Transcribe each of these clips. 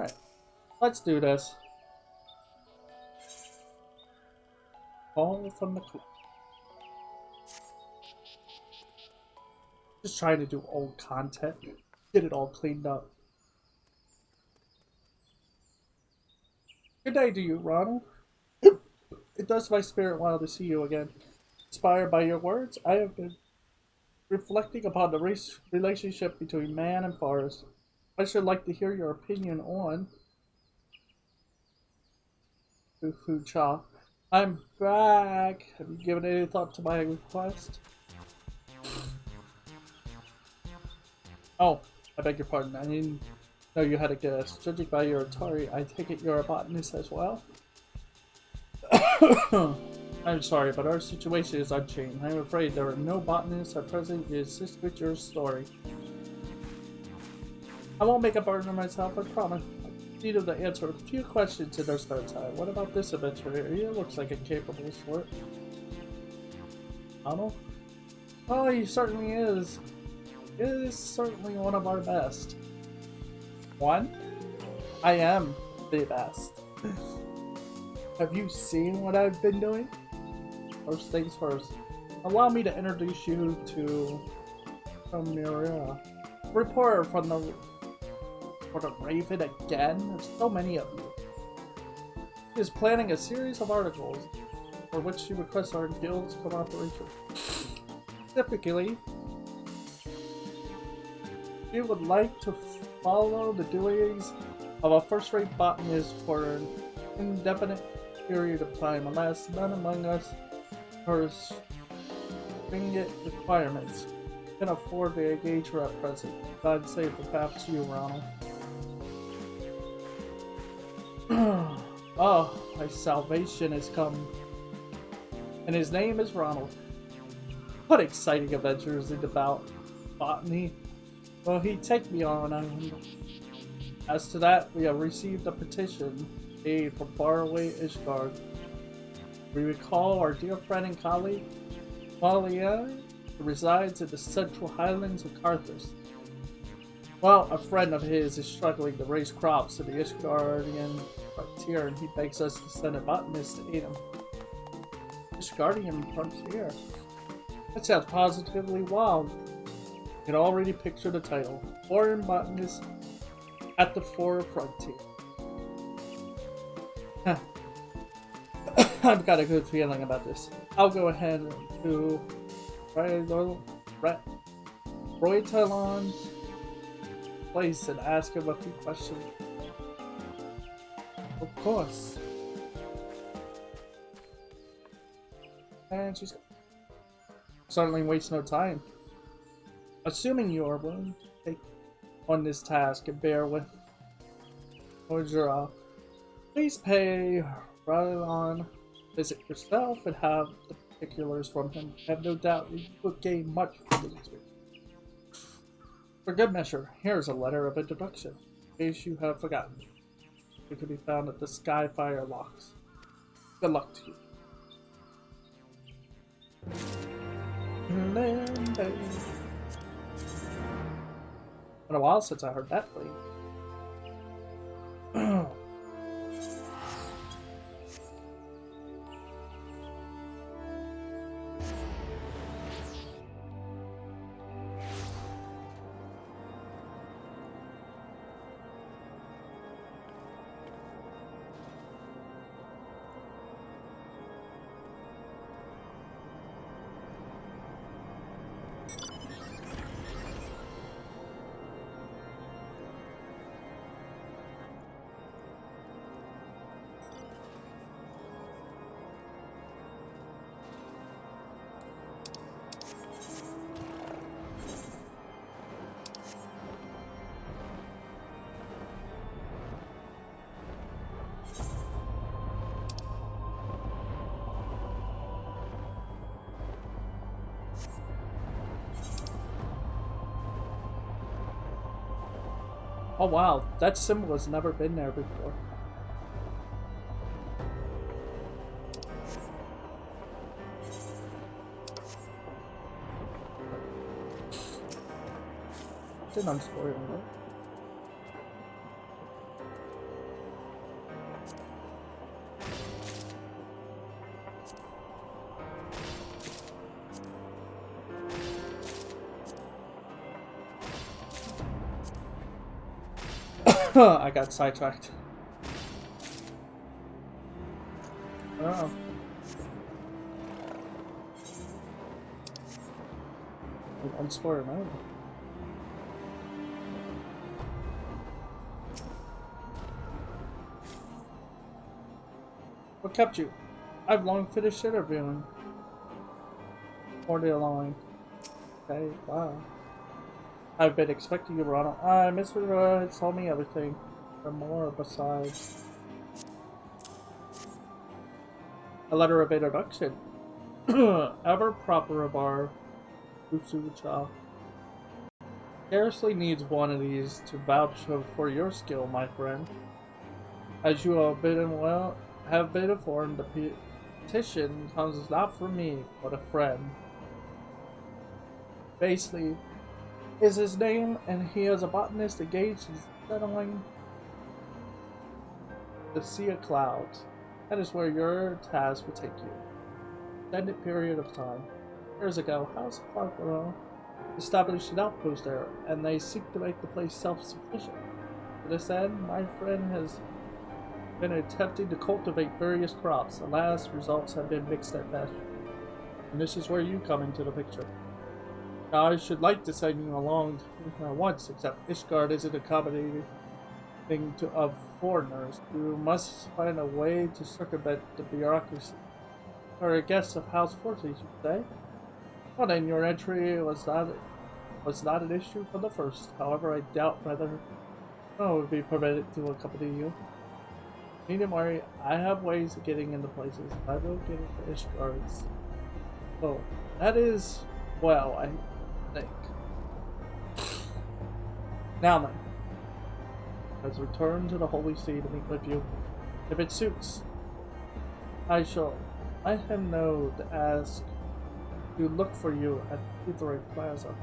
Alright, let's do this. All from the cool. Just trying to do old content. Get it all cleaned up. Good day to you, Ronald. It does my spirit well to see you again. Inspired by your words, I have been reflecting upon the relationship between man and forest. I should like to hear your opinion on Fufu Cha. I'm back. Have you given any thought to my request? Oh, I beg your pardon. I didn't know you had a guess. Judging by your Atari, I take it you're a botanist as well? I'm sorry, but our situation is unchanged. I'm afraid there are no botanists at present to assist with your story. I won't make a burden of myself, I promise. I need to answer a few questions in our spare time. What about this adventurer? He looks like a capable sort. Donald? Oh, he certainly is. He is certainly one of our best. One? I am the best. Have you seen what I've been doing? First things first. Allow me to introduce you to Maria, reporter from the Raven again. There's so many of you. He is planning a series of articles for which she requests our guild's cooperation. Specifically, she would like to follow the doings of a first-rate botanist for an indefinite period of time. Alas, none among us her stringent requirements can afford to engage her at present. God save the path to you, Ronald. Oh, my salvation has come. And his name is Ronald. What exciting adventures in about botany. Well, he'd take me on. As to that, we have received a petition aid from faraway Ishgard. We recall our dear friend and colleague, Walia, who resides in the central highlands of Carthus. Well, a friend of his is struggling to raise crops in the Ishgardian frontier, and he begs us to send a botanist to aid him. Ishgardian frontier? That sounds positively wild. You can already picture the title. Foreign botanist at the foreign frontier. I've got a good feeling about this. I'll go ahead to Roy Talon's place and ask him a few questions. Of course. And she's certainly wastes no time. Assuming you are willing to take on this task and bear with Ojira, please pay Rylon visit yourself and have the particulars from him. I have no doubt you will gain much from the experience. For good measure, here's a letter of introduction, in case you have forgotten. It can be found at the Skyfire locks. Good luck to you. Been a while since I heard that plea. Oh wow, that symbol has never been there before. Didn't unspoil it. I got sidetracked. Oh. I'm scoring out. What kept you? I've long finished interviewing. Borderline. Okay, wow. I've been expecting you, Ronald. Mr. Told me everything. And more besides. A letter of introduction. Ever proper of our Utsucha. Scarcely needs one of these to vouch for your skill, my friend. As you have been informed, the petition comes not from me, but a friend. Basically, is his name, and he is a botanist engaged in settling the Sea of Clouds. That is where your task will take you. Extended period of time. Years ago, House of Clarkborough established an outpost there, and they seek to make the place self-sufficient. To this end, my friend has been attempting to cultivate various crops. Alas, results have been mixed at best. And this is where you come into the picture. Now, I should like to send you along once, except Ishgard isn't accommodating of foreigners. You must find a way to circumvent the bureaucracy. Or a guest of House Forty, you say? Well, then your entry was not an issue from the first. However, I doubt whether I would be permitted to accompany you. Needn't worry, I have ways of getting into places. I will get into Ishgard's. Oh, that is, well, I think. Now then, let's return to the Holy See to meet with you. If it suits, I shall let him know to ask to look for you at Ithoric Plaza.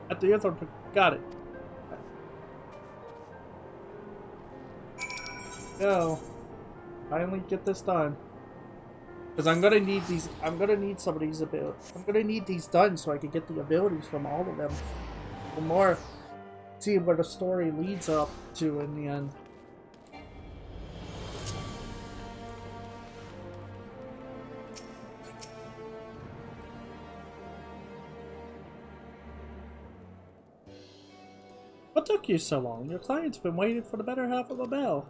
At the Ithoric, got it. Go. Finally get this done. Because I'm gonna need these. I'm gonna need some of these abilities. I'm gonna need these done so I can get the abilities from all of them. For more, see where the story leads up to in the end. What took you so long? Your client's been waiting for the better half of a bell.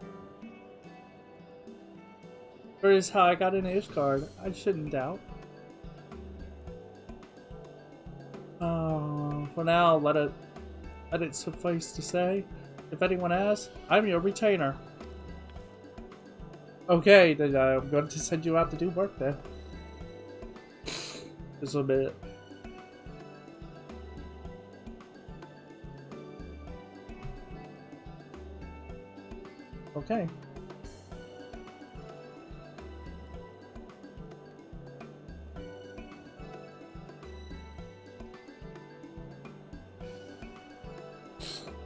Here is how I got into Ishgard. I shouldn't doubt. For now, let it suffice to say, if anyone asks, I'm your retainer. Okay, then I'm going to send you out to do work then. Just a bit. Okay.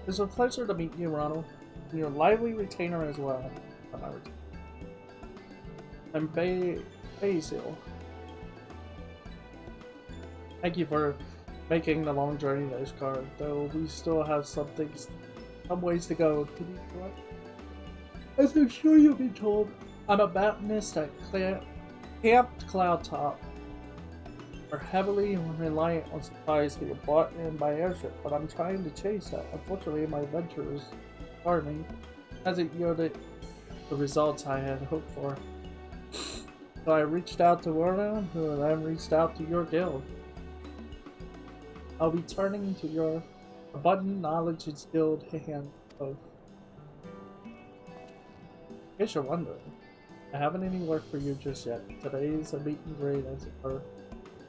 It's a pleasure to meet you, Ronald. You're a lively retainer as well. I'm Basil. Thank you for making the long journey to Ishgard, though we still have some ways to go. To be correct. As I'm sure you'll be told, I'm a botanist at Camp Cloudtop. We're heavily reliant on supplies that are bought in by airship, but I'm trying to chase that. Unfortunately, my ventures farming hasn't yielded the results I had hoped for. So I reached out to Werner, who then reached out to your guild. I'll be turning to your abundant knowledge and skilled hand of. In case you're wondering, I haven't any work for you just yet. Today's a meet and greet, as it were.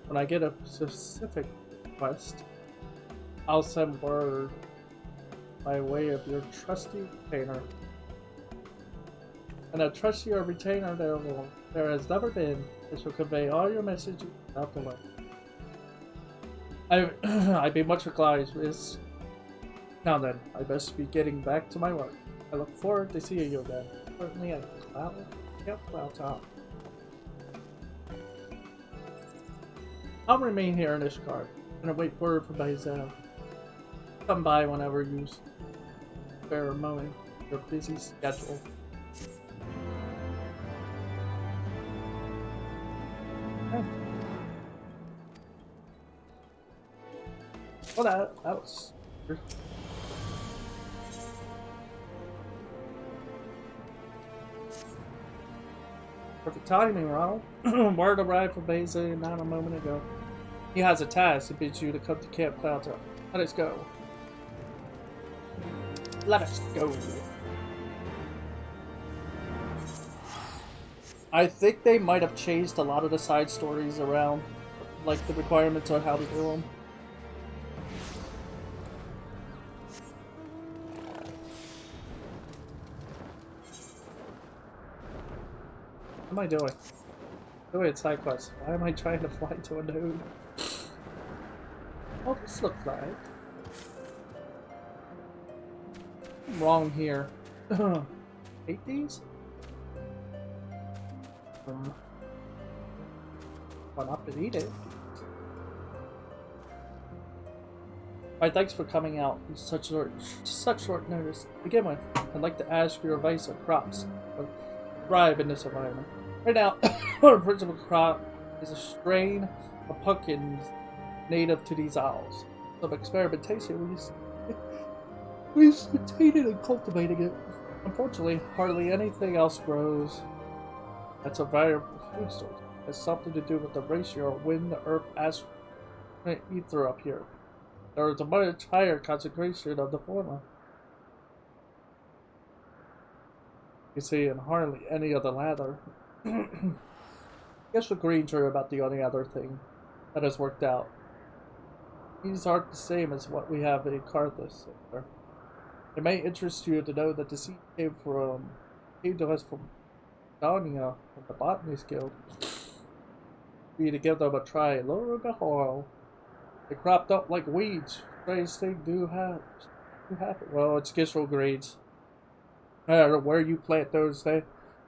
When I get a specific request, I'll send word by way of your trusty retainer. And a trustier retainer there has never been. It shall convey all your messages without delay. I'd be much obliged, Miss. Now then, I best be getting back to my work. I look forward to seeing you again. Certainly at Cloudtop. I'll remain here in Ishgard. gonna wait for everybody's come by whenever you spare a moment. Your busy schedule. Okay. Well, that was weird. Perfect timing, Ronald. Word arrived from Beza not a moment ago. He has a task to bid you to come to Camp Cloudtop. Let us go. Let us go. I think they might have changed a lot of the side stories around, like the requirements on how to do them. What am I doing? Doing side quests. Why am I trying to fly to a node? What does this look like? I'm wrong here. Hate these? Run up and eat it. Alright, thanks for coming out in such short notice. To begin with, I'd like to ask your advice on crops that thrive in this environment. Right now, our principal crop is a strain of pumpkins native to these isles. Some experimentation we've succeeded in cultivating it. Unfortunately, hardly anything else grows. That's a valuable food source. It has something to do with the ratio of wind, earth, acid, and ether up here. There is a much higher concentration of the former. You see, and hardly any of the latter. Guess what Green's are about the only other thing that has worked out. These aren't the same as what we have in Carthus. It may interest you to know that the seed came to us from Dania, from the Botanist Guild. We need to give them a try. Lo and behold, they cropped up like weeds. Strange thing do happen. Well, it's Gistral grades. I don't know where you plant those.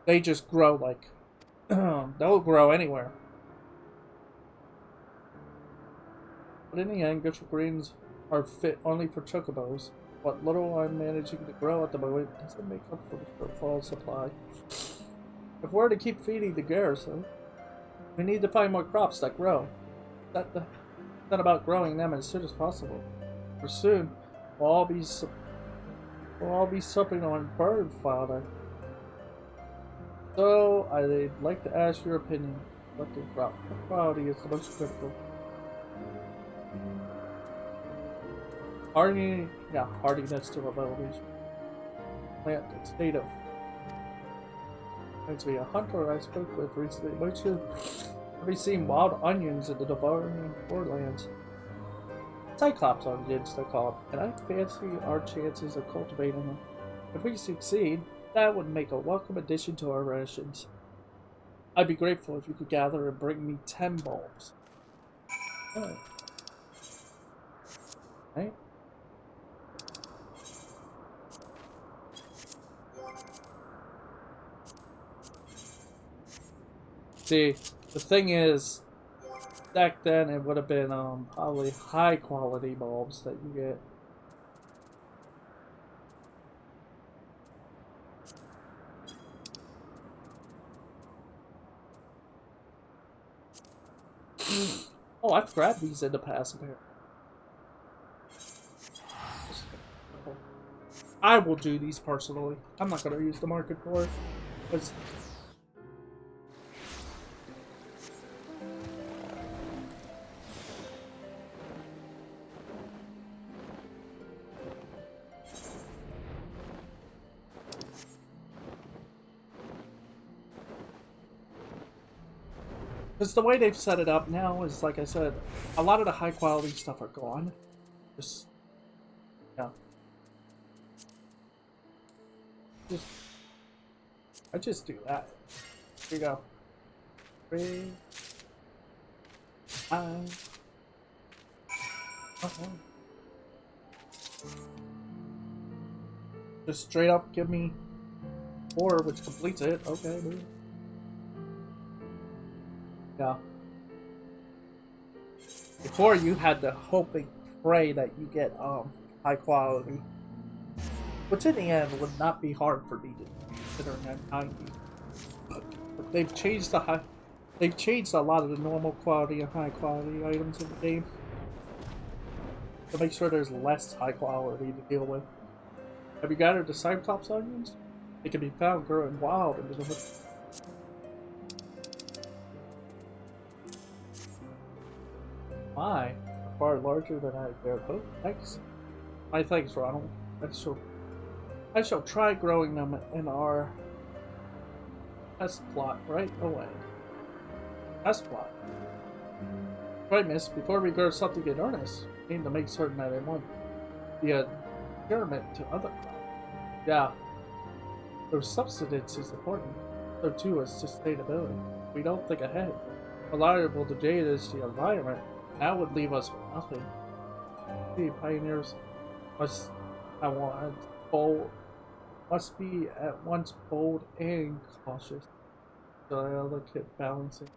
They just grow like they'll grow anywhere. But in the end, Gistral greens are fit only for chocobos. What little I'm managing to grow at the moment doesn't make up for the shortfall supply. If we're to keep feeding the garrison, we need to find more crops that grow. That about growing them as soon as possible. For soon, we'll all be supping on bird fodder. So, I'd like to ask your opinion. What the crop quality is the most critical? Hardiness to abilities. Plant state of. Reminds me of a hunter I spoke with recently. Have you seen wild onions in the Devonian forelands? Cyclops onions, they call them, and I fancy our chances of cultivating them. If we succeed, that would make a welcome addition to our rations. I'd be grateful if you could gather and bring me 10 bulbs. Oh. Right? See, the thing is, back then it would have been probably high quality bulbs that you get. Oh, I've grabbed these in the past apparently. I will do these personally. I'm not going to use the market for it. Because the way they've set it up now is, like I said, a lot of the high quality stuff are gone. Just, yeah. I just do that. Here you go. 3, 5. Just straight up give me 4, which completes it. Okay, dude. Yeah. Before you had to hope and pray that you get high quality, which in the end would not be hard for me to do, considering I'm 90. But they've changed they've changed a lot of the normal quality and high quality items in the game to make sure there's less high quality to deal with. Have you gathered the Cyclops onions? They can be found growing wild in the My, far larger than I dare hope. Thanks. My thanks, Ronald. I shall try growing them in our test plot right away. Test plot? Right, miss. Before we grow something in earnest, we need to make certain that it won't be a detriment to other crops. Yeah. Their subsistence is important. So too is sustainability. We don't think ahead. Reliable to jade is the environment. That would leave us with nothing. The pioneers must be at once bold and cautious. Delicate balancing.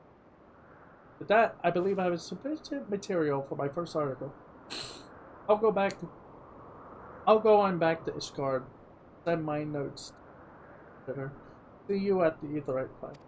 With that, I believe I have sufficient material for my first article. I'll go on back to Ishgard. Send my notes. See you at the Aetheryte Planet.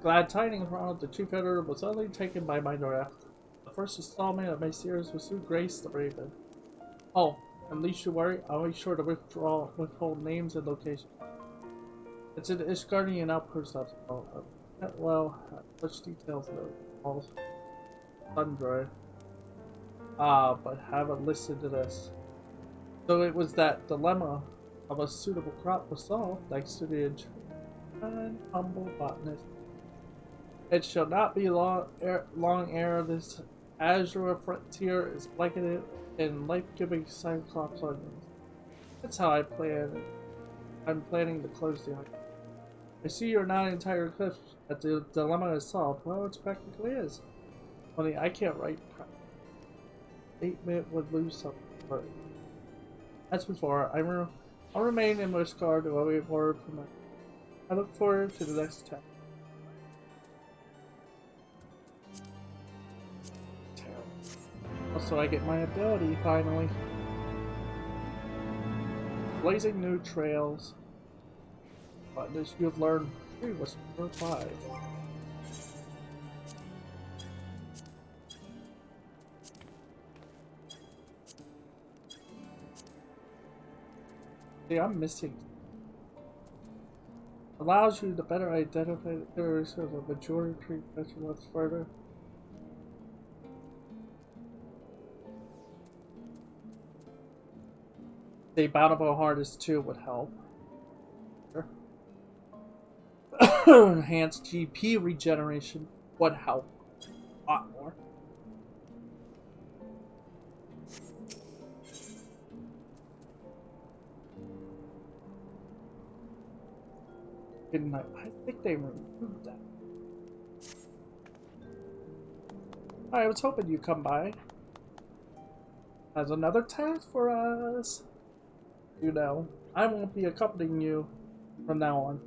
Glad tidings, Ronald. The chief editor was only taken by my draft. The first installment of my series was through Grace the Raven. Oh, at least you worry, I'll be sure to withhold names and locations. It's an Ishgardian outpost of such details though. Sundry. But haven't listened to this. So it was that dilemma of a suitable crop was solved thanks to the and humble botanist. It shall not be long ere this azure frontier is blanketed in life-giving Cyclops onions. That's how I plan it. I'm planning to close the onion. I see you're not entirely clear that the dilemma is solved. Well, it practically is. Only I can't write. Statement would lose something. But as before, I'll remain in Ishgard to await word from my. I look forward to the next chapter. Also, I get my ability finally. Blazing new trails. But this you've learned 3 was 5. See, I'm missing. Allows you to better identify the areas of a majority tree better once further. The bountiful harvest too would help. Enhanced GP regeneration would help a lot more. I think they removed that. I was hoping you'd come by. As another task for us. You know, I won't be accompanying you from now on.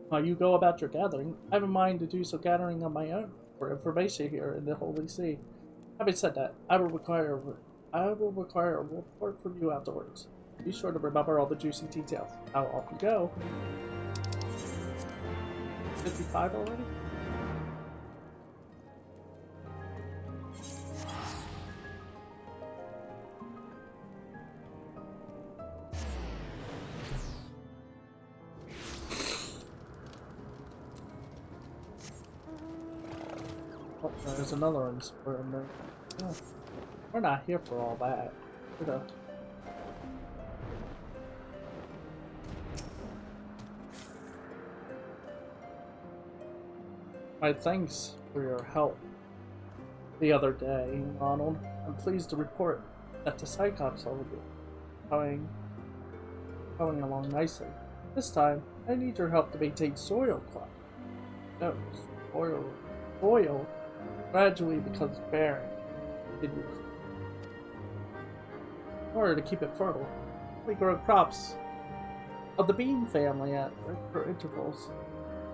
While you go about your gathering, I have in mind to do some gathering on my own for information here in the Holy See. Having said that, I will require a report from you afterwards. Be sure to remember all the juicy details. Now off you go. 55 already? Oh, there's another one in there. Oh, we're not here for all that. My thanks for your help the other day, Ronald. I'm pleased to report that the Cyclops overview going along nicely. This time, I need your help to maintain soil quality. No, soil gradually becomes barren. In order to keep it fertile, we grow crops of the bean family at regular intervals.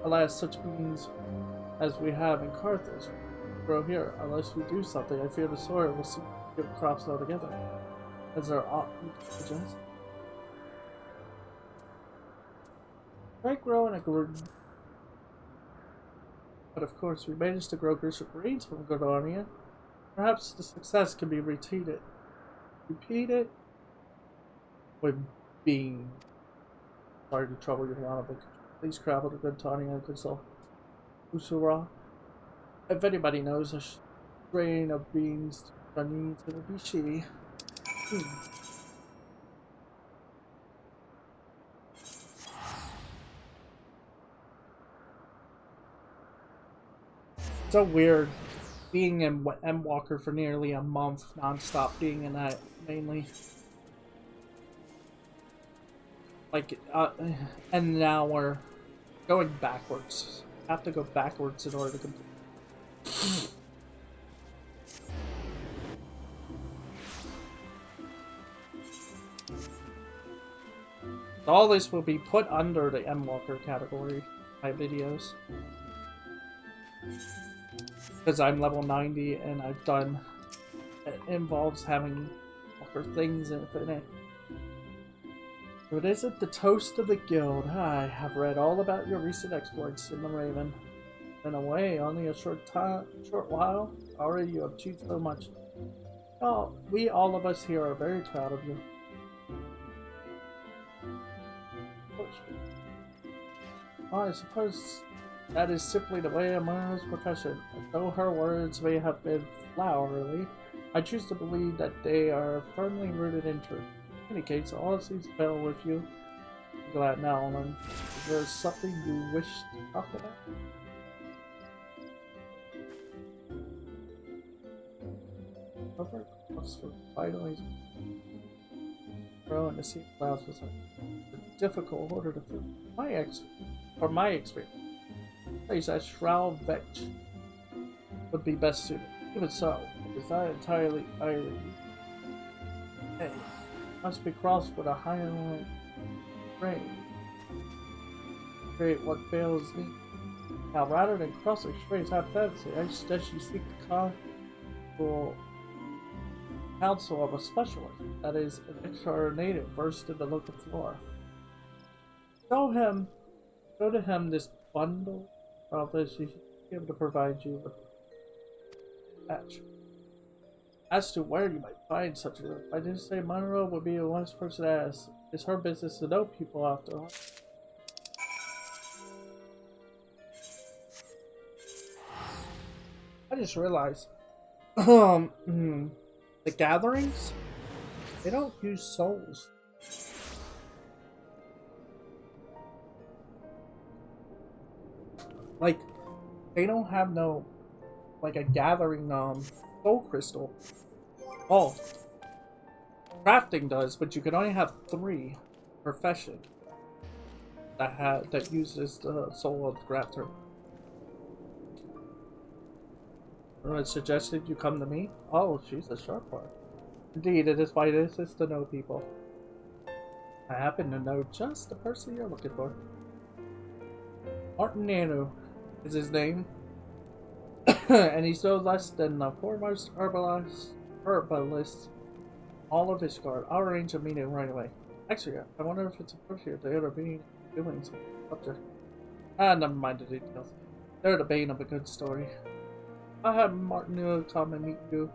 Alas, such beans as we have in Carthage grow here. Unless we do something, I fear the soil will soon give crops altogether. As our aunt suggests. I grow in a garden. But of course, we managed to grow grains from Gordania. Perhaps the success can be repeated. Repeated with being. Sorry to trouble you, Lana, but please travel to Gordania and consult Usura. If anybody knows a grain of beans that needs, it would be she. So weird being in M Walker for nearly a month non-stop, being in that mainly. Like, and now we're going backwards. Have to go backwards in order to complete. All this will be put under the M Walker category, my videos. Because I'm level 90 and I've done, it involves having Walker things in it. If it isn't the toast of the guild, I have read all about your recent exploits in the Raven. In a way, only a short while, already you have achieved so much. Oh, we all of us here are very proud of you. Oh, I suppose that is simply the way of Mara's profession. Though her words may have been flowery, I choose to believe that they are firmly rooted in truth. In any case, all seems well with you. I'm glad now, and is there something you wish to talk about? Over for finally grow and to see clouds was a difficult order to fill. My experience. Place that Shroud Vetch would be best suited. Even so, it is not entirely iron. Hey, must be crossed with a higher grain. Create what fails me. Now, rather than crossing straight hypothetically, I suggest you seek the counsel of a specialist, that is, an extra native versed in the local flora. Show to him this bundle of this, he should be able to provide you with a patch. As to where you might find such a room, I didn't say Monroe would be the wise person to ask. It's her business to know people after all. I just realized, the gatherings, they don't use souls. Like, they don't have no, like, a gathering, soul crystal. Oh, crafting does, but you can only have 3 profession that uses the soul of the crafter. It suggested you come to me? Oh, she's a sharp one. Indeed, it is my business to know people. I happen to know just the person you're looking for. Martin Nanu is his name, and he's no less than the foremost herbalist all of his guard. I'll arrange a meeting right away. Actually, I wonder if it's appropriate to intervene doing some subject. Never mind the details. They're the bane of a good story. I'll have Martin come and meet you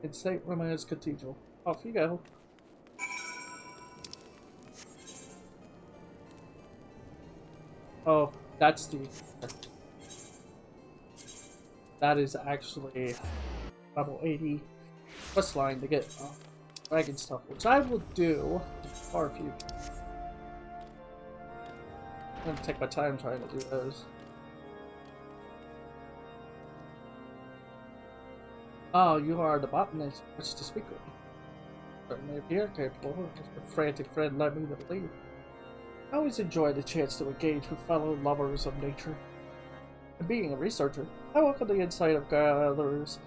in St. Romain's Cathedral. Off you go. Oh, that's the... That is actually level 80 quest line to get dragon stuff, which I will do far few. I'm gonna take my time trying to do those. Oh, you are the botanist. Much to speak with. Certainly appear capable. Just a frantic friend led me to believe. I always enjoy the chance to engage with fellow lovers of nature. And being a researcher, I welcome the insight of gatherers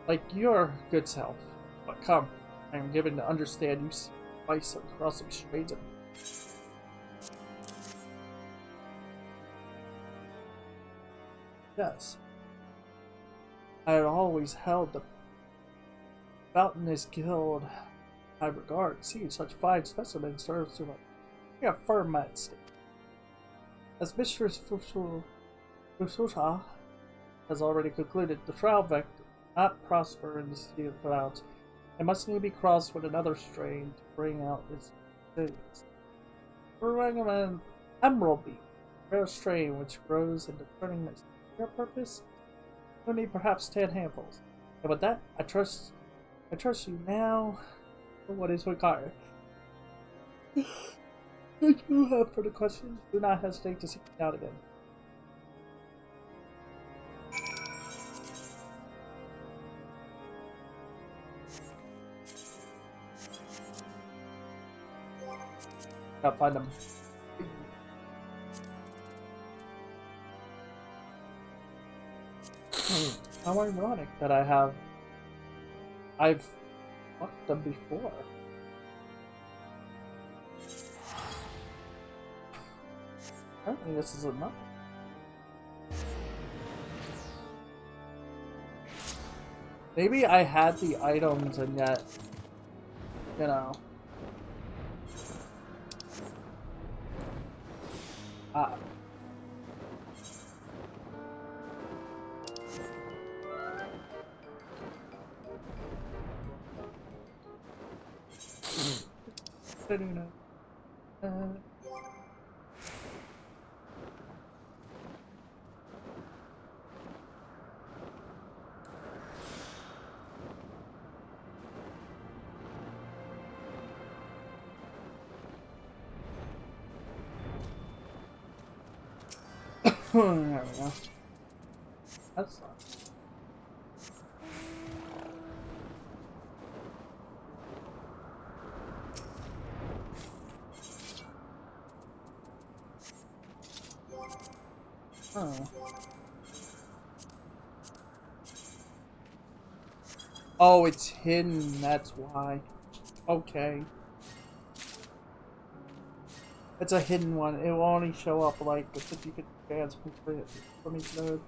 like your good self. But come, I am given to understand you see twice crossing strange. Yes, I had always held the Botanist Guild high regard. Seeing such fine specimens serves to reaffirm my state. As Mistress Fususha has already concluded, the Shroud Vector not prosper in the Sea of Clouds. It must need be crossed with another strain to bring out its resilience. Brewing an emerald bee, a rare strain which grows into turning its purpose, you'll need perhaps 10 handfuls. And with that, I trust you now for what is required. If you have further questions, do not hesitate to seek me out again. Gotta find them. How ironic that I've fucked them before. Apparently this is enough. Maybe I had the items and yet, you know. I don't know. There we go. That's not. Oh. Oh, it's hidden, that's why. Okay. It's a hidden one. It will only show up like if you could dance from each node.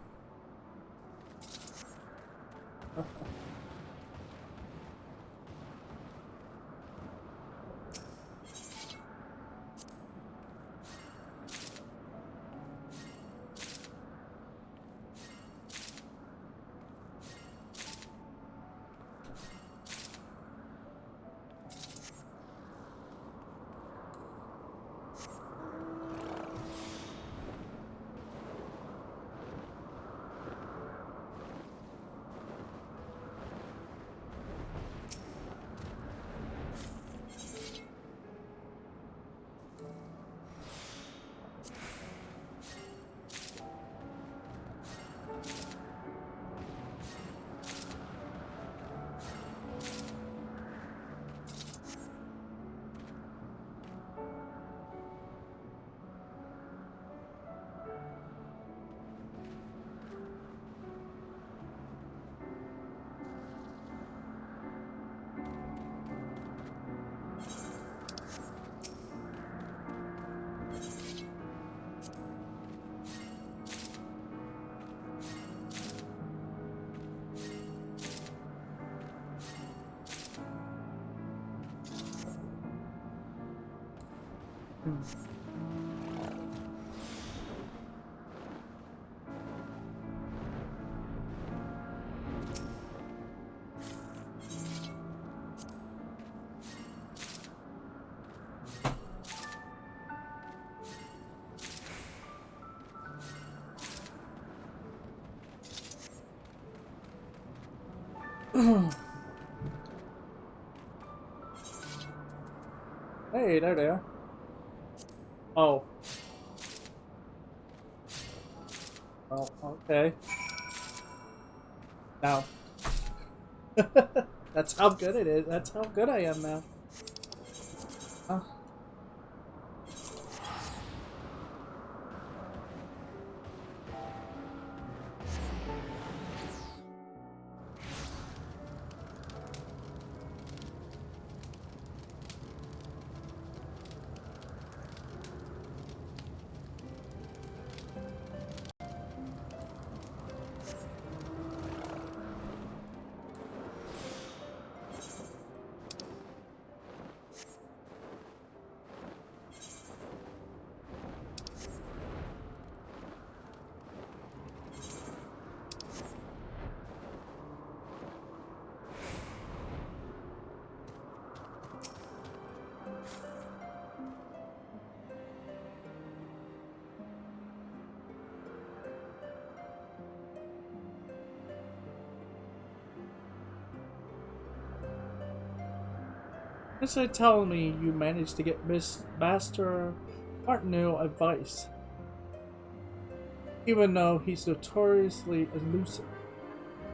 Hey, there they are. Oh. Well, okay. Now. That's how good it is. That's how good I am now. Instead telling me you managed to get Miss Master Martineau advice, even though he's notoriously elusive.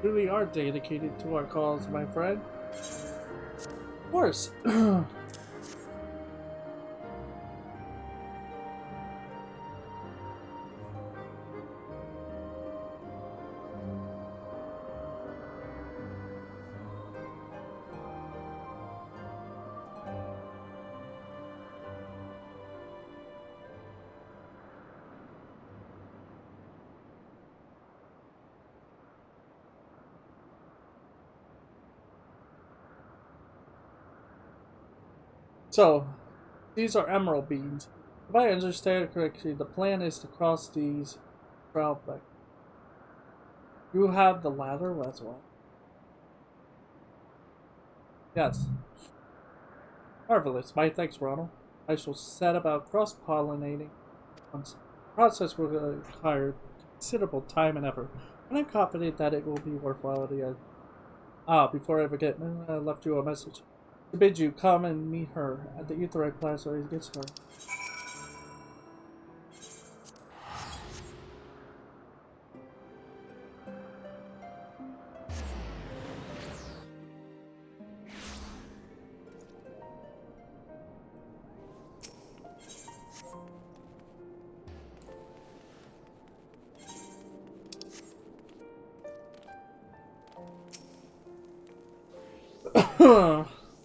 You really are dedicated to our cause, my friend. Of course. So, these are emerald beans. If I understand correctly, the plan is to cross these trout back. You have the ladder as well. Yes. Marvelous. My thanks, Ronald. I shall set about cross-pollinating once. The process will require considerable time and effort, and I'm confident that it will be worthwhile at the end. Ah, before I forget, I left you a message. To bid you come and meet her at the Etherite Plaza where he gets her.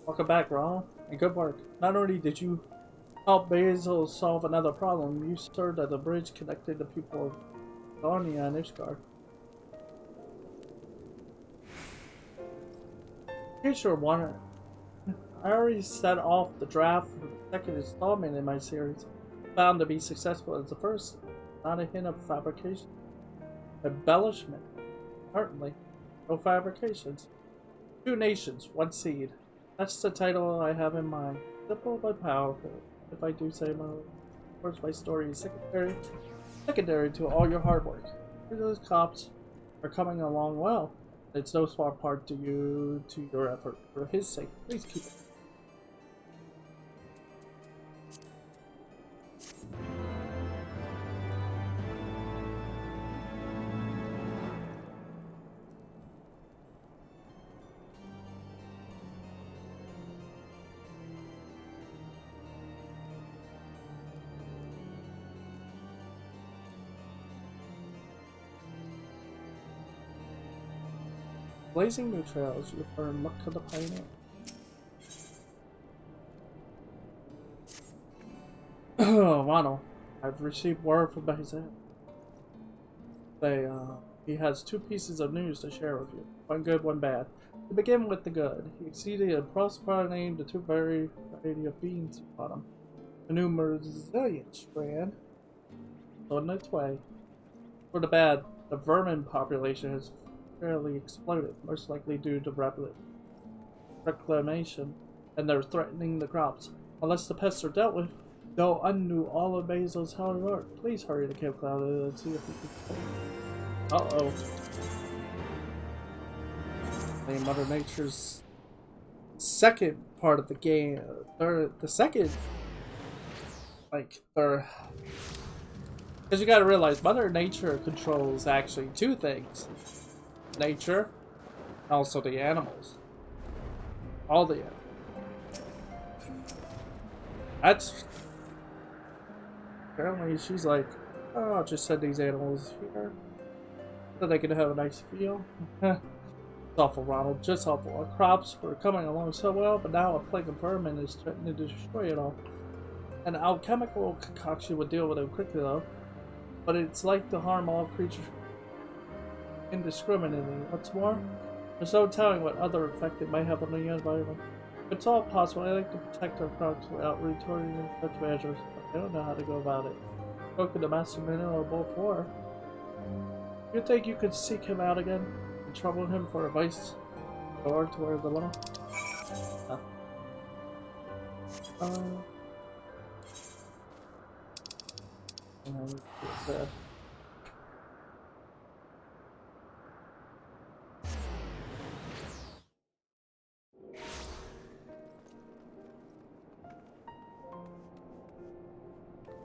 Welcome back, Ron, and good work. Not only did you help Basil solve another problem, you served as a bridge connecting the people of Darnia and Ishgard. In case you're wondering, I already set off the draft for the second installment in my series, found to be successful as the first. Not a hint of fabrication. Embellishment. Certainly. No fabrications. 2 nations, 1 seed. That's the title I have in mind. Simple but powerful, if I do say so. Of course, my story is secondary to all your hard work. Those cops are coming along well. It's no small part to your effort. For his sake, please keep it. Blazing new trails, you earn luck of the pioneer. Ronald, I've received word from Bazette. He has 2 pieces of news to share with you. One good, one bad. To begin with the good, he exceeded a prosperity the 2 variety of beans you bought him. A new resilient strand on its way. For the bad, the vermin population has fairly exploded, most likely due to rapid reclamation, and they're threatening the crops. Unless the pests are dealt with, they'll undo all of Basil's hard work. Please hurry to Cape Cloud and see if we can. Uh-oh. Mother Nature's second part of the game. The second, because you gotta realize, Mother Nature controls actually 2 things. Nature, also the animals. All the animals. That's... Apparently she's like, oh, I'll just send these animals here so they can have a nice feel. It's awful, Ronald. Just awful. Our crops were coming along so well, but now a plague of vermin is threatening to destroy it all. An alchemical concoction would deal with it quickly, though. But it's like to harm all creatures indiscriminately. What's more, there's no telling what other effect it might have on the environment. It's all possible. I like to protect our crops without retorting to such measures, but I don't know how to go about it. Spoken to Master Mineral before. You think you could seek him out again and trouble him for advice? Or toward the law?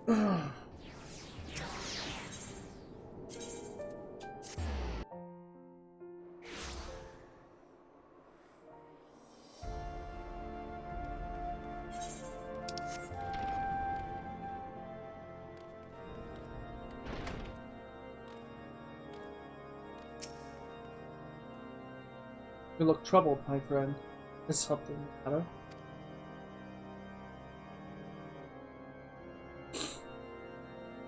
You look troubled, my friend. Is something the matter?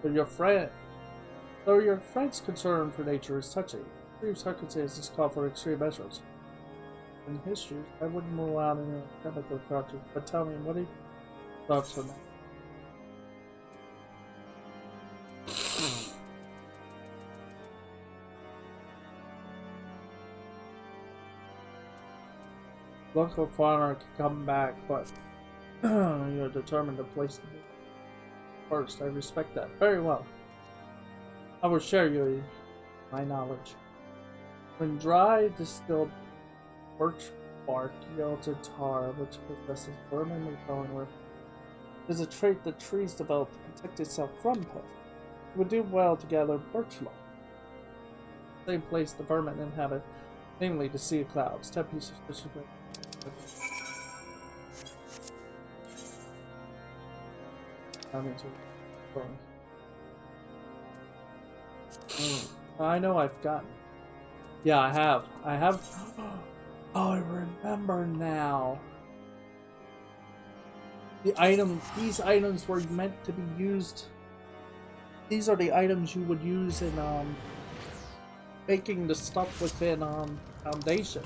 Though your friend's concern for nature is touching, extreme circumstances call for extreme measures. In his shoes, I wouldn't rule out any chemical project, but tell me, what are your thoughts on that? Local farmer can come back, but you're determined to place the first. I respect that. Very well. I will share you my knowledge. When dry, distilled birch bark yields a tar which possesses vermin repellent with. It is a trait that trees develop to protect itself from pests. It would do well to gather birch bark. Same place the vermin inhabit, namely the sea clouds. 10 pieces of sugar. I know I've gotten. Yeah, I have. Oh, I remember now. These items were meant to be used. These are the items you would use in making the stuff within Foundation.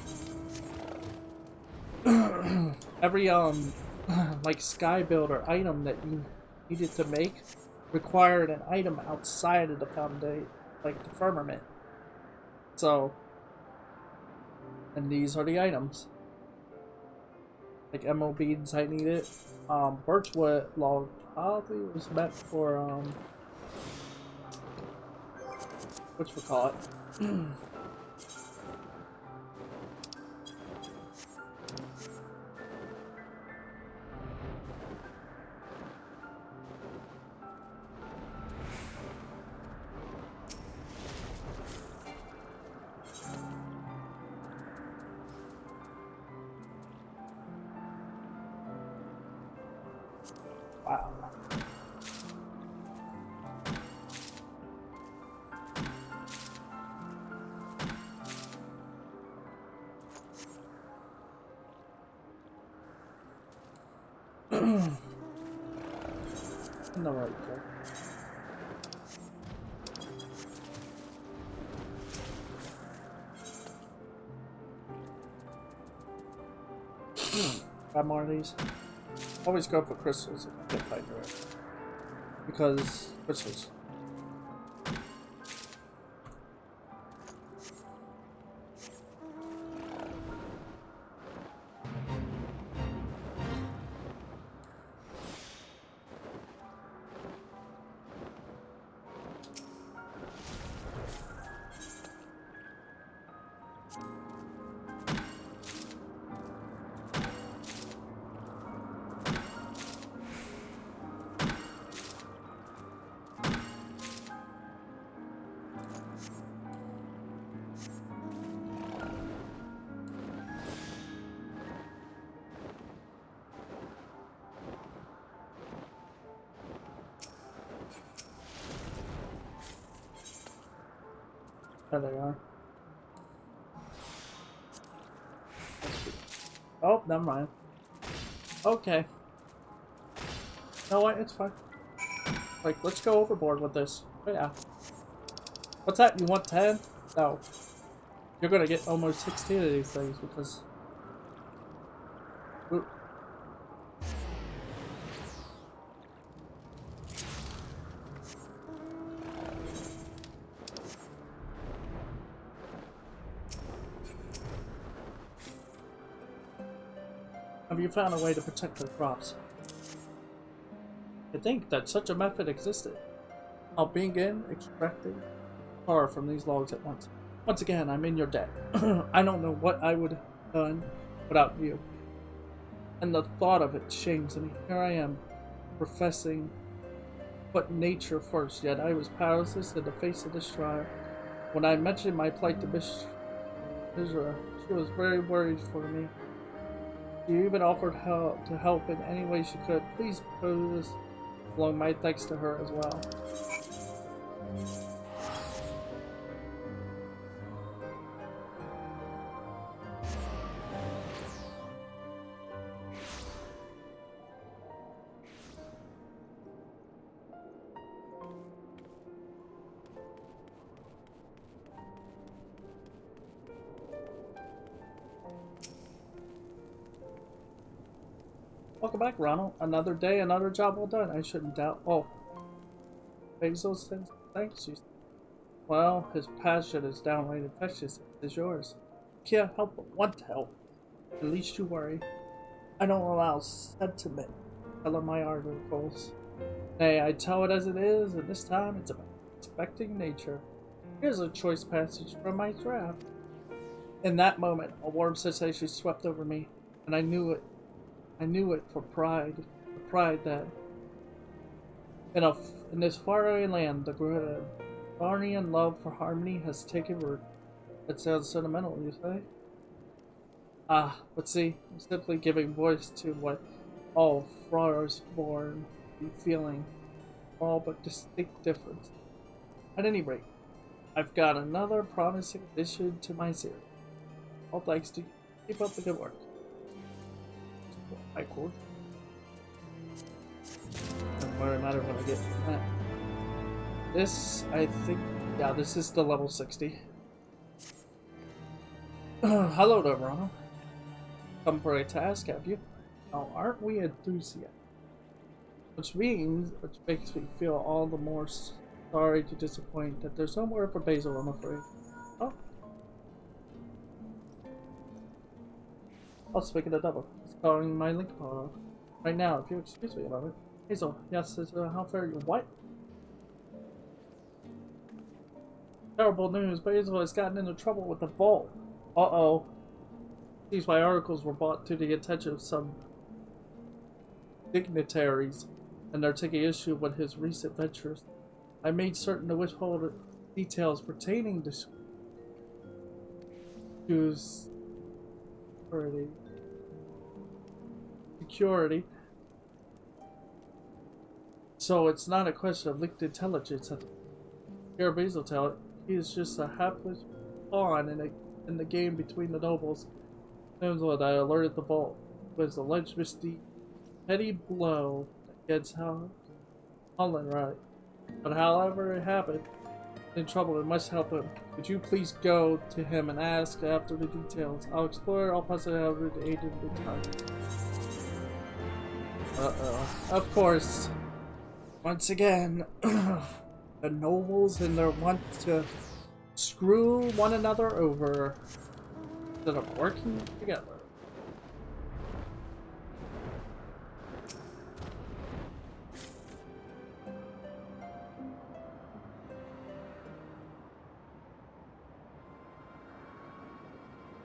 Every like sky builder item that you needed to make required an item outside of the foundation, like the firmament. So, and these are the items. Like emerald beads, I need it. Birchwood log probably was meant for whatchamacallit. Wow. No right there. Grab more of these. Always go for crystals if you can find it. Because crystals. There they are. Oh, never mind. Okay. You know what? It's fine. Like, let's go overboard with this. Oh, yeah. What's that? You want 10? No. You're gonna get almost 16 of these things because... Ooh. Have you found a way to protect the crops? I think that such a method existed. I'll begin extracting tar from these logs at once. Once again, I'm in your debt. I don't know what I would have done without you. And the thought of it shames me. Here I am, professing put nature first, yet I was powerless in the face of this trial. When I mentioned my plight to Miss Mizra, she was very worried for me. She even offered to help in any way she could. Please pose along my thanks to her as well. Welcome back, Ronald. Another day, another job well done. I shouldn't doubt. Oh, Basil says thanks. Well, his passion is downright infectious. It's yours. Can't help but want to help. At least you worry. I don't allow sentiment to color my articles. Nay, I tell it as it is, and this time it's about respecting nature. Here's a choice passage from my draft. In that moment, a warm sensation swept over me, and I knew it. I knew it for pride. The pride that in this faraway land, the Barnian love for harmony has taken root. It sounds sentimental, you say? Ah, but see, I'm simply giving voice to what all Frars born be feeling, all but distinct difference. At any rate, I've got another promising addition to my series. All thanks to you. Keep up the good work. I quote. Doesn't really matter when I get that. This, I think, yeah, this is the level 60. Hello there, Ronald. Come for a task, have you? Oh, aren't we enthusiasts? Which makes me feel all the more sorry to disappoint that there's no more for Basil, I'm afraid. Oh. I'll speak of the devil. It's calling my link right now, if you excuse me a moment. Hazel, yes, how far are you? What? Terrible news, Basil has gotten into trouble with the vault. Uh-oh. These my articles were brought to the attention of some dignitaries, and they're taking issue with his recent ventures. I made certain to withhold details pertaining to security. So it's not a question of leaked intelligence. Here, Basil tell it. He is just a hapless pawn in the game between the nobles. Knows what I alerted the vault was alleged misdeed. Petty blow against Holland, right? But however it happened, in trouble, we must help him. Could you please go to him and ask after the details? I'll explore all possibilities to aid in the time. Of course. Once again, the nobles and their want to screw one another over instead of working together.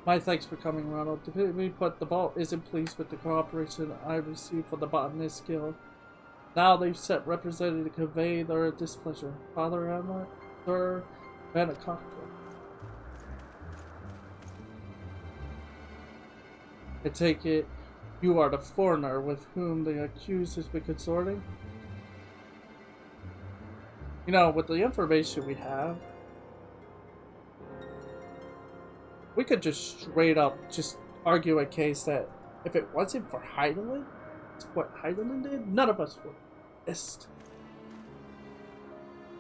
My thanks for coming, Ronald. To be put, the vault isn't pleased with the cooperation I received from the Botanist Guild. Now they've sent representatives to convey their displeasure. Father Emma, Sir Benacocco. I take it you are the foreigner with whom the accused has been consorting? You know, with the information we have, we could just straight up just argue a case that if it wasn't for Heidelin, what Heidelin did, none of us would have missed.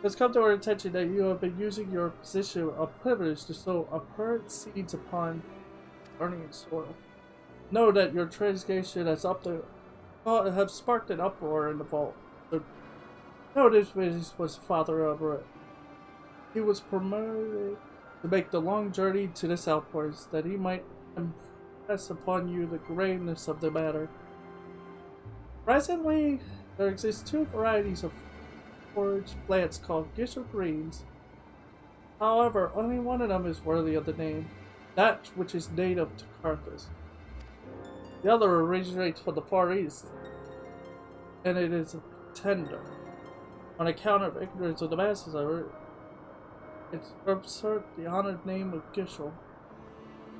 It's come to our attention that you have been using your position of privilege to sow abhorrent seeds upon burning soil. Know that your transgression has have sparked an uproar in the vault. No, this was Father Everett. He was promoted to make the long journey to this outpost, that he might impress upon you the graveness of the matter. Presently, there exist two varieties of forage plants called Gisher Greens. However, only one of them is worthy of the name, that which is native to Carthage. The other originates from the Far East, and it is tender. On account of ignorance of the masses, it's absurd the honored name of Gishel.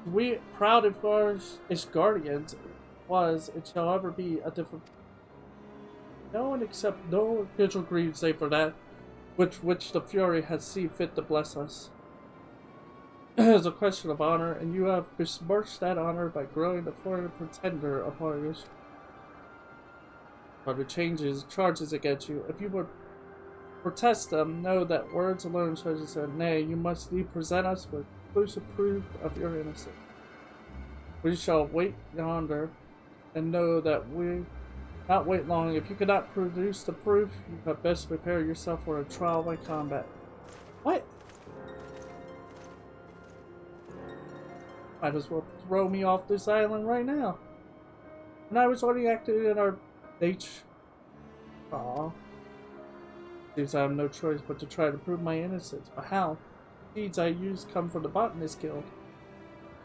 We proud of its guardians was, it shall ever be a different. No one except no Gishel grieves save for that, which the Fury has seen fit to bless us. It is a question of honor, and you have besmirched that honor by growing the foreign pretender upon us. But it charges against you. If you would protest them, know that words alone charges them. Nay, you must present us with conclusive proof of your innocence. We shall wait yonder, and know that we not wait long. If you cannot produce the proof, you had best prepare yourself for a trial by combat. What? Might as well throw me off this island right now. And I was already acting in our nature. Aw. Seems I have no choice but to try to prove my innocence. But how? The deeds I use come from the Botanist Guild.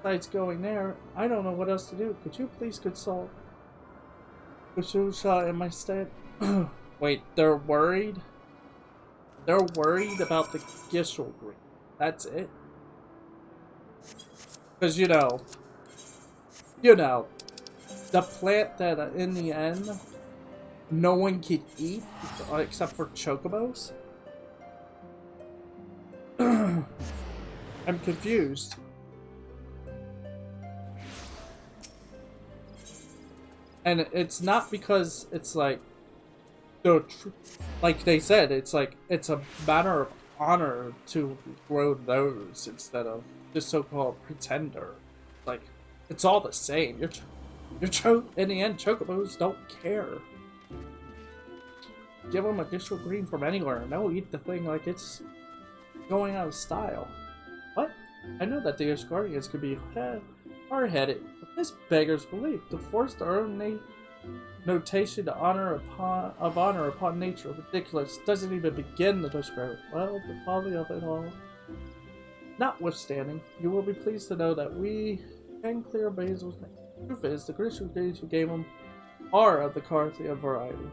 Besides going there, I don't know what else to do. Could you please consult Kushusha in my stead? Wait, they're worried? They're worried about the Gishel Green. That's it? Because, you know, the plant that in the end, no one can eat except for chocobos? I'm confused. And it's not because it's like, like they said, it's like, it's a matter of honor to grow those instead of the so-called pretender. Like, it's all the same. In the end, chocobos don't care. Give them a Gishel Green from anywhere, and they'll eat the thing like it's going out of style. What? I know that the Guardians could be hard-headed, but this beggars belief. To force their own notation to honor upon nature, ridiculous. Doesn't even begin to describe it. Well, the folly of it all. Notwithstanding, you will be pleased to know that we can clear Basil's name. The truth is, the Gishel Greens we gave him are of the Carthian variety.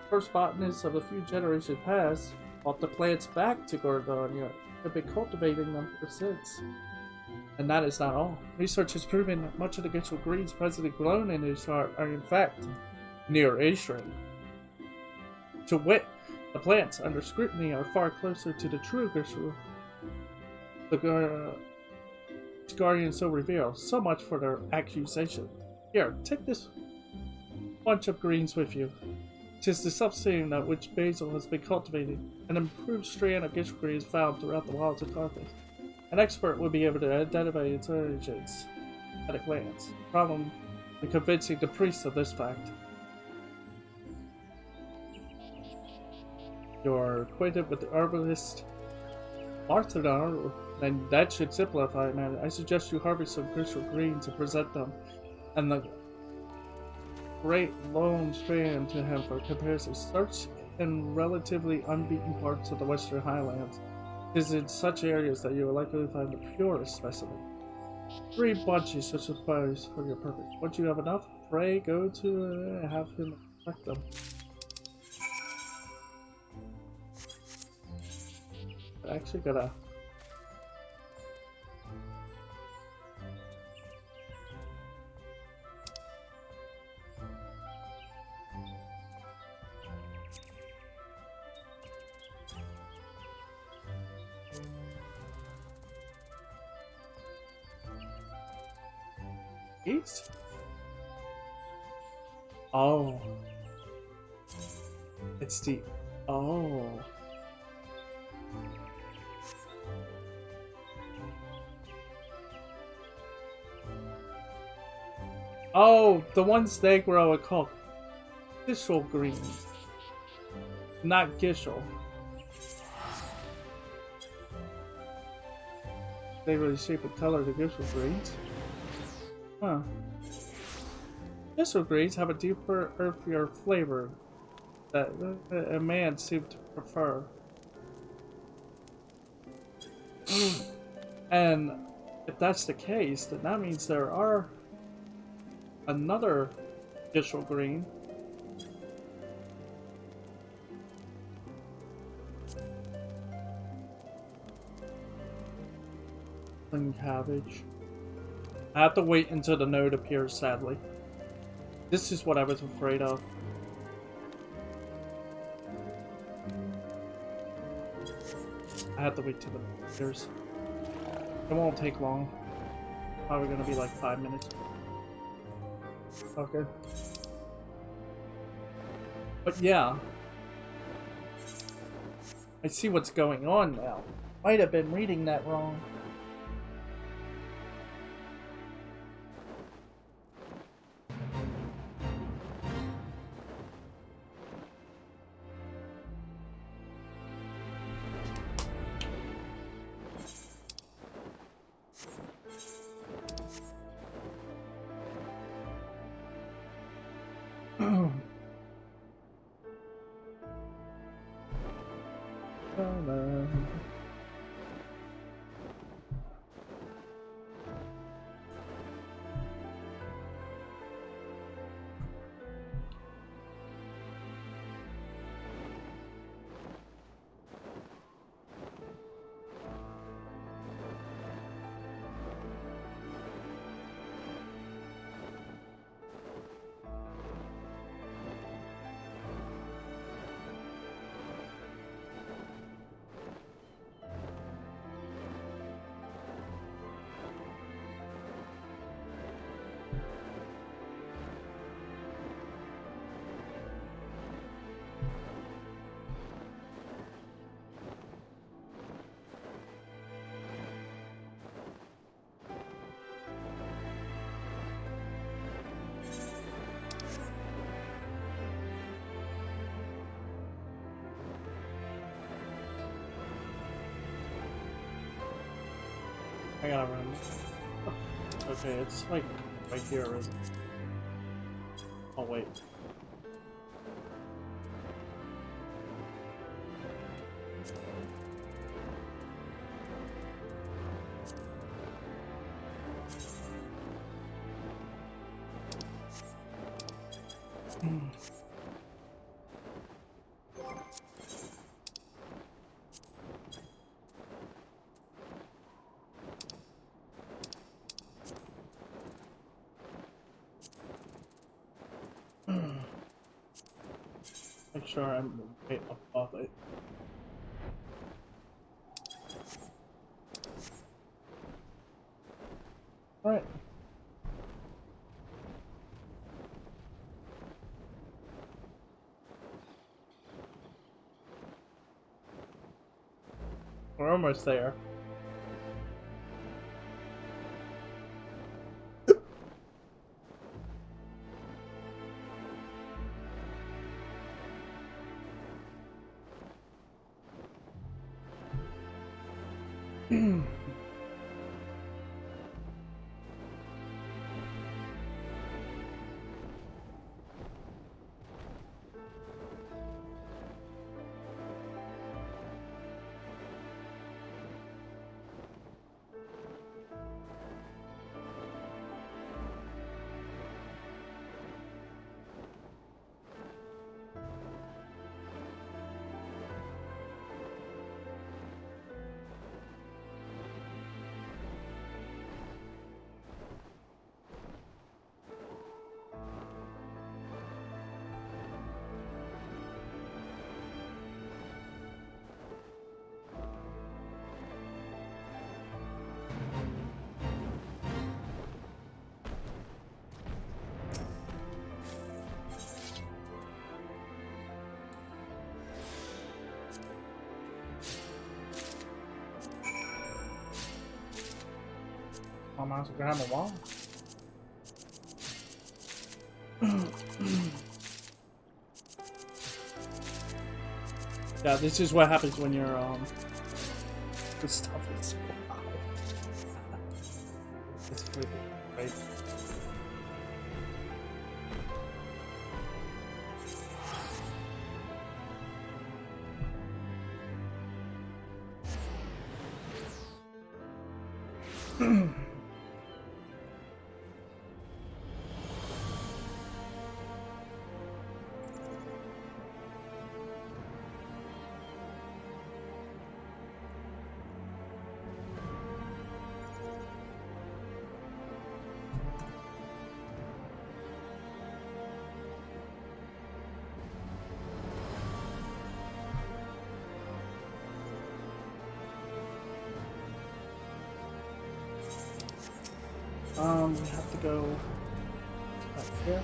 First botanists of a few generations past brought the plants back to Gordonia and have been cultivating them ever since. And that is not all. Research has proven that much of the Gishel Greens presently grown in his heart are in fact near Ashram. To wit, the plants under scrutiny are far closer to the true Gishel. The Guardians so reveal. So much for their accusation. Here, take this bunch of greens with you. 'Tis the substance at which Basil has been cultivating. An improved strain of Gishel Green is found throughout the wilds of Carthage. An expert would be able to identify its origins at a glance. The problem in convincing the priests of this fact. You're acquainted with the herbalist Marthadar, then that should simplify it, man. I suggest you harvest some Gishel Greens and present them, and the great lone strand to him for comparison. Search in relatively unbeaten parts of the Western Highlands. It is in such areas that you will likely find the purest specimen. 3 bunches should suffice for your purpose. Once you have enough, pray go to have him collect them. I actually gotta. East? Oh. It's the. Oh. Oh, the ones they grow are called Gishel Greens. Not Gishel. They really shape the color of the Gishel Greens. Huh. Gishel Greens have a deeper, earthier flavor that a man seemed to prefer. And if that's the case, then that means there are another Gishel Green And cabbage. I have to wait until the node appears, sadly. This is what I was afraid of. I have to wait till it appears. It won't take long. Probably gonna be like 5 minutes. Okay. But yeah. I see what's going on now. Might have been reading that wrong. I gotta run. Okay, it's like right here. Oh wait. Make sure I'm right above it. Alright. We're almost there. I'm also grab a wall. Yeah, this is what happens when you're this stuff is so high. It's really great. We have to go back here.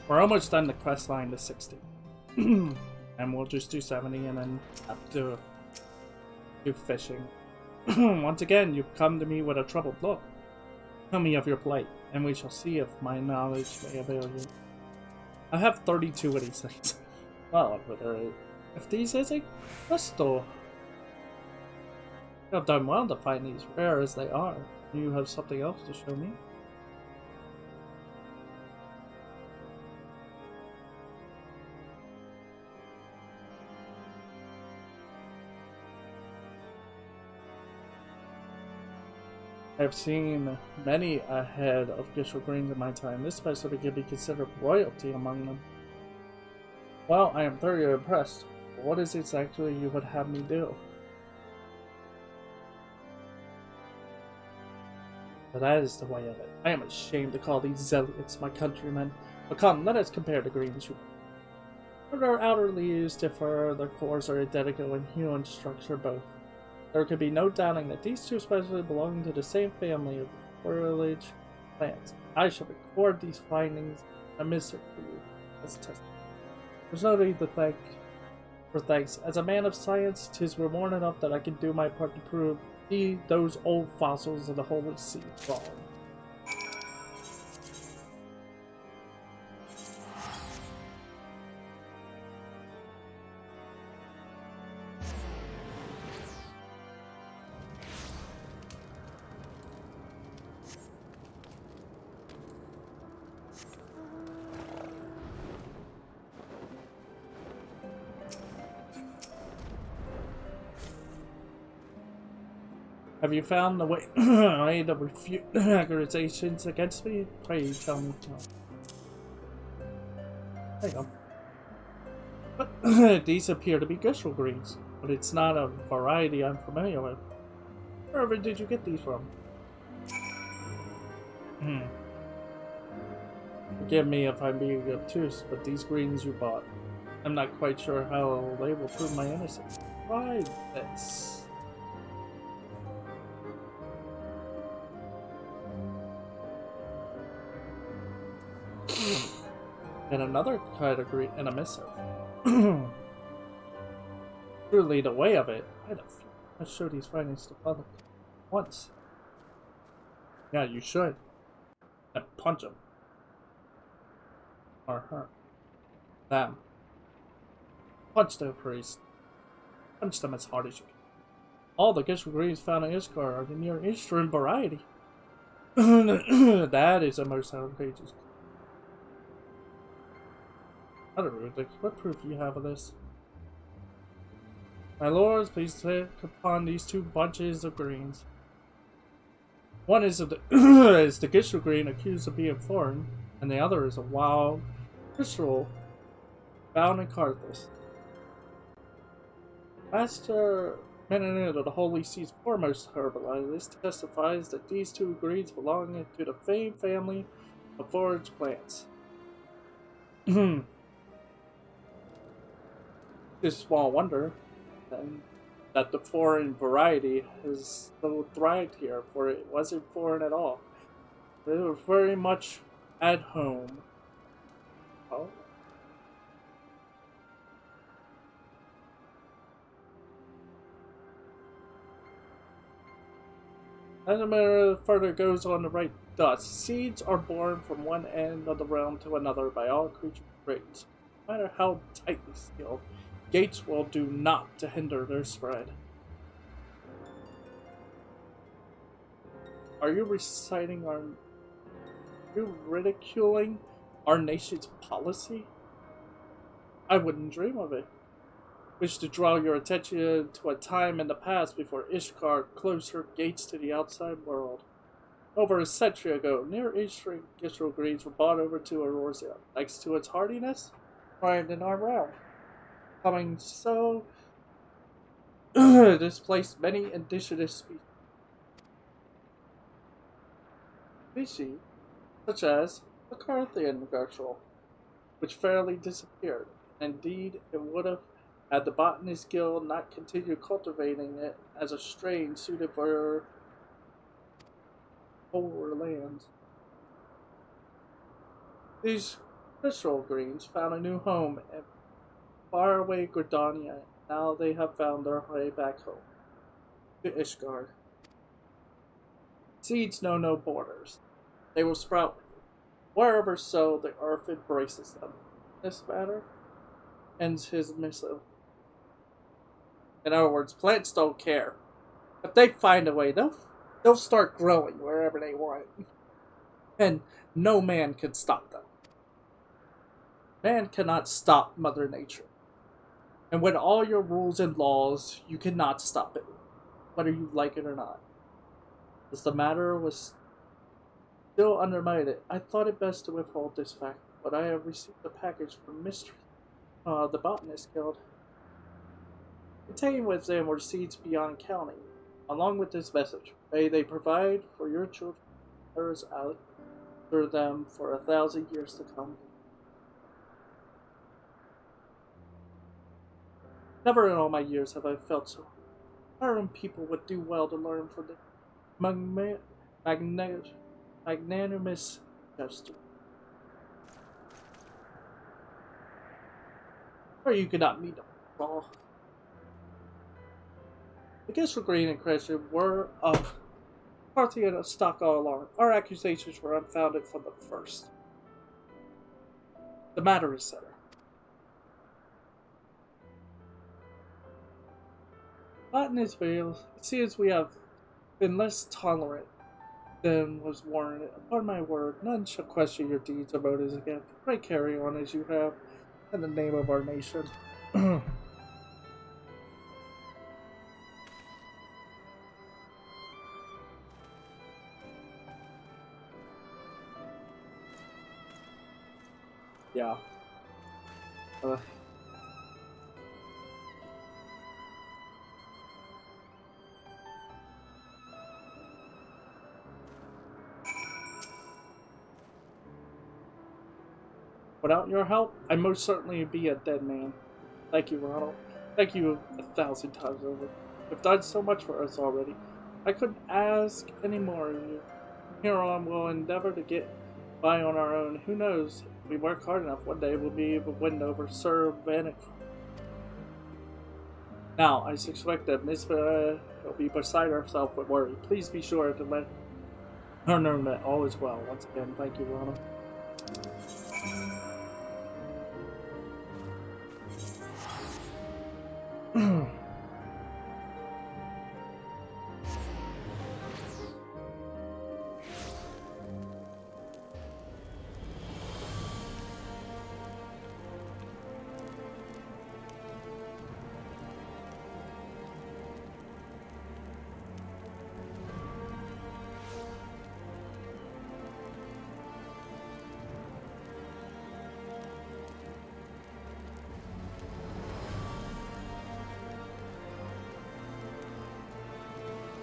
We're almost done the quest line to 60. And we'll just do 70 and then have to do fishing. Once again, you've come to me with a troubled look. Tell me of your plight, and we shall see if my knowledge may avail you. I have 32 of these things. Well, if these is a crystal, you have done well to find these, rare as they are. Do you have something else to show me? I've seen many a head of Gishel Greens in my time. This specimen can be considered royalty among them. Well, I am thoroughly impressed. What is it exactly you would have me do? But that is the way of it. I am ashamed to call these zealots my countrymen. But come, let us compare the greens. Their outer leaves differ, their cores are identical in hue and structure both. There can be no doubting that these two species belong to the same family of foliage plants. I shall record these findings and miss it for you as testimony. There's no need to thank for thanks. As a man of science, 'tis reward enough that I can do my part to prove those old fossils of the Holy See wrong. Have you found the way, to refute accusations against me? Pray tell me. There you go. But these appear to be Gishel Greens, but it's not a variety I'm familiar with. Wherever did you get these from? Forgive me if I'm being obtuse, but these greens you bought, I'm not quite sure how they will prove my innocence. Try this. And another category and a missive. Truly the way of it. I'd show these findings to public once. Yeah, you should. And punch them. Or her. Them. Punch the priest. Punch them as hard as you can. All the Gishel Greens found in Iskar are the near instrument variety. That is the most outrageous. I don't know, what proof do you have of this? My lords, please take upon these two bunches of greens. One is the is the Gishel Green accused of being foreign, and the other is a wild crystal found in Carthage. Master Menonid of the Holy Sea's foremost herbalist testifies that these two greens belong to the famed family of forage plants. It's small wonder then that the foreign variety has so thrived here, for it wasn't foreign at all. They were very much at home. Oh. As the matter further goes on to write thus, seeds are born from one end of the realm to another by all creatures raised. No matter how tightly sealed, gates will do naught to hinder their spread. Are you ridiculing our nation's policy? I wouldn't dream of it. Wish to draw your attention to a time in the past before Ishkar closed her gates to the outside world. Over a century ago, near-eastern Gishel Greens were brought over to Arorzia, thanks to its hardiness, thrived in our realm. Coming so displaced many indigenous species, such as the Carthian Gishel, which fairly disappeared. Indeed, it would have had the botanist guild not continued cultivating it as a strain suited for polar lands. These crystal greens found a new home in faraway Gridania. Now they have found their way back home to Ishgard. Seeds know no borders. They will sprout wherever so the earth embraces them. This matter ends his missive. In other words, plants don't care. If they find a way, they'll start growing wherever they want. And no man can stop them. Man cannot stop Mother Nature. And with all your rules and laws, you cannot stop it, whether you like it or not. As the matter was still undermined, I thought it best to withhold this fact, but I have received a package from Mystery, the Botanist Guild. Contained within were seeds beyond counting. Along with this message, may they provide for your children out for them for 1,000 years to come. Never in all my years have I felt so. Our own people would do well to learn from the magnanimous gesture. Or you could not meet them all. The gifts for Green and Christian were of Parthian stock all along. Our accusations were unfounded from the first. The matter is settled. Botanist Vales, it seems we have been less tolerant than was warranted. Upon my word, none shall question your deeds or motives again. Pray carry on as you have, in the name of our nation. Yeah. Without your help, I'd most certainly be a dead man. Thank you, Ronald. Thank you 1,000 times over. You've done so much for us already. I couldn't ask any more of you. From here on, we'll endeavor to get by on our own. Who knows? If we work hard enough, one day we'll be able to win over Sir Vanek. Now, I suspect that Miss will be beside herself with worry. Please be sure to let her know that all is well. Once again, thank you, Ronald.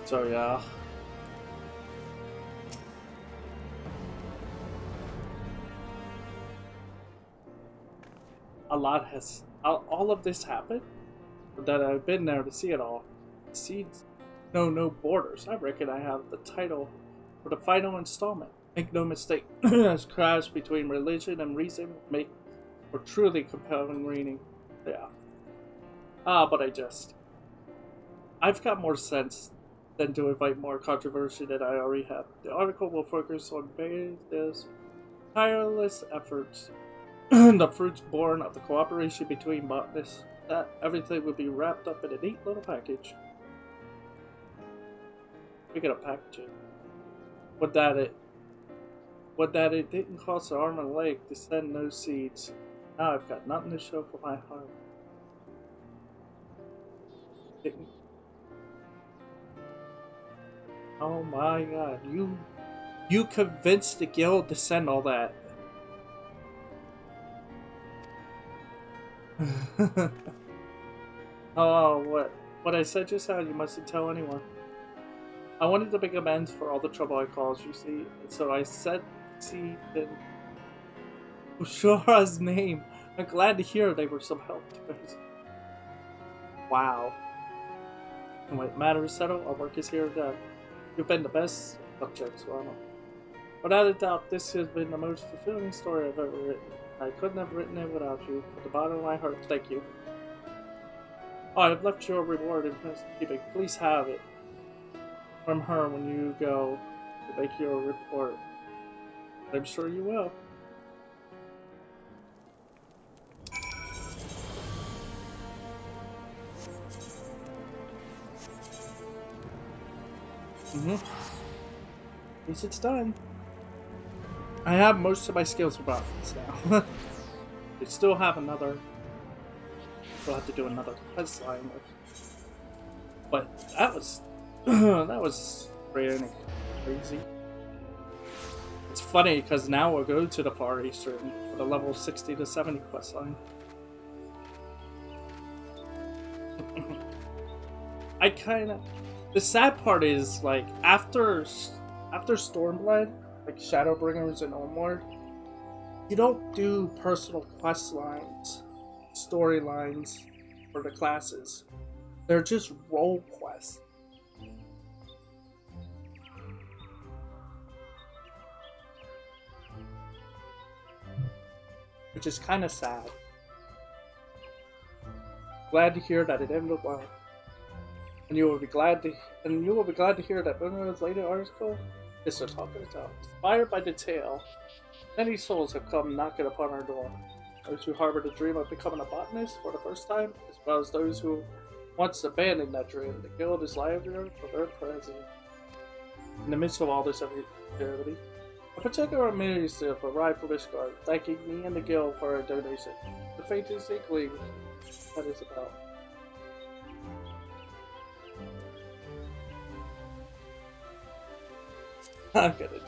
So yeah. All of this happened, but that I've been there to see it all. Seeds know no borders. I reckon I have the title for the final installment. Make no mistake, as crashed between religion and reason make for truly compelling reading. Yeah. But I've got more sense than to invite more controversy than I already have. The article will focus on various tireless efforts, the fruits born of the cooperation between botanists, that everything will be wrapped up in a neat little package. Speaking of packaging, would that it didn't cost an arm and a leg to send those seeds. Now I've got nothing to show for my heart. Didn't. Oh my god, you convinced the guild to send all that. Oh, what I said just now, you mustn't tell anyone. I wanted to make amends for all the trouble I caused, you see, so I said in Ushura's name. I'm glad to hear they were some help to us. Wow. And when matter is settled, our work is here done. You've been the best subjects, Ronald. Without a doubt, this has been the most fulfilling story I've ever written. I couldn't have written it without you. From the bottom of my heart, thank you. Oh, I've left you a reward in keeping. Please have it from her when you go to make your report. I'm sure you will. At least it's done. I have most of my skills for buttons now. We still have another. We'll have to do another quest line, but that was that was pretty crazy. It's funny because now we'll go to the Far Eastern for the level 60 to 70 quest line. The sad part is, like, after Stormblood, like Shadowbringers and Onward, you don't do personal quest lines, storylines for the classes. They're just role quests. Which is kind of sad. Glad to hear that it ended well. And you will be glad to hear that Bunra's later article is to talk of the town. Inspired by the tale, many souls have come knocking upon our door. Those who harbor the dream of becoming a botanist for the first time, as well as those who once abandoned that dream. The guild is liable for their presence. In the midst of all this activity, a particular administrative arrived from Ishgard, thanking me and the guild for our donation. The faintest inkling that is about. I'm gonna.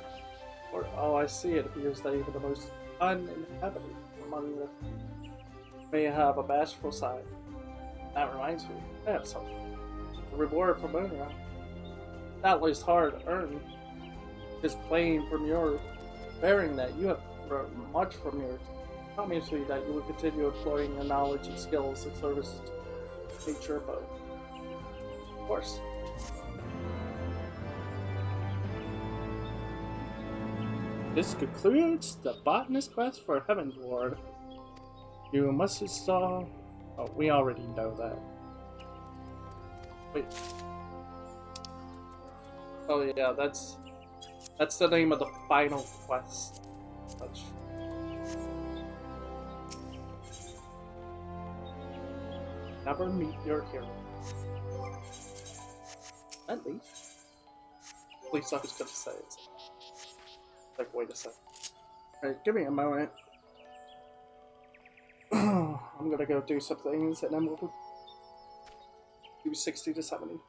Oh, I see. It appears that even the most uninhabited among them may have a bashful side. That reminds me, I have something. A reward from Moonra. That was hard earned. Just plain from your bearing that you have grown much from yours. Promise me that you will continue employing your knowledge and skills in service to nature above. Of course. This concludes the botanist quest for Heaven's Ward. You must install. Oh, we already know that. Wait. Oh yeah, that's the name of the final quest. Never meet your hero. At least I was gonna say it. Like, wait a second. Alright, give me a moment. I'm gonna go do some things and then we'll do 60 to 70.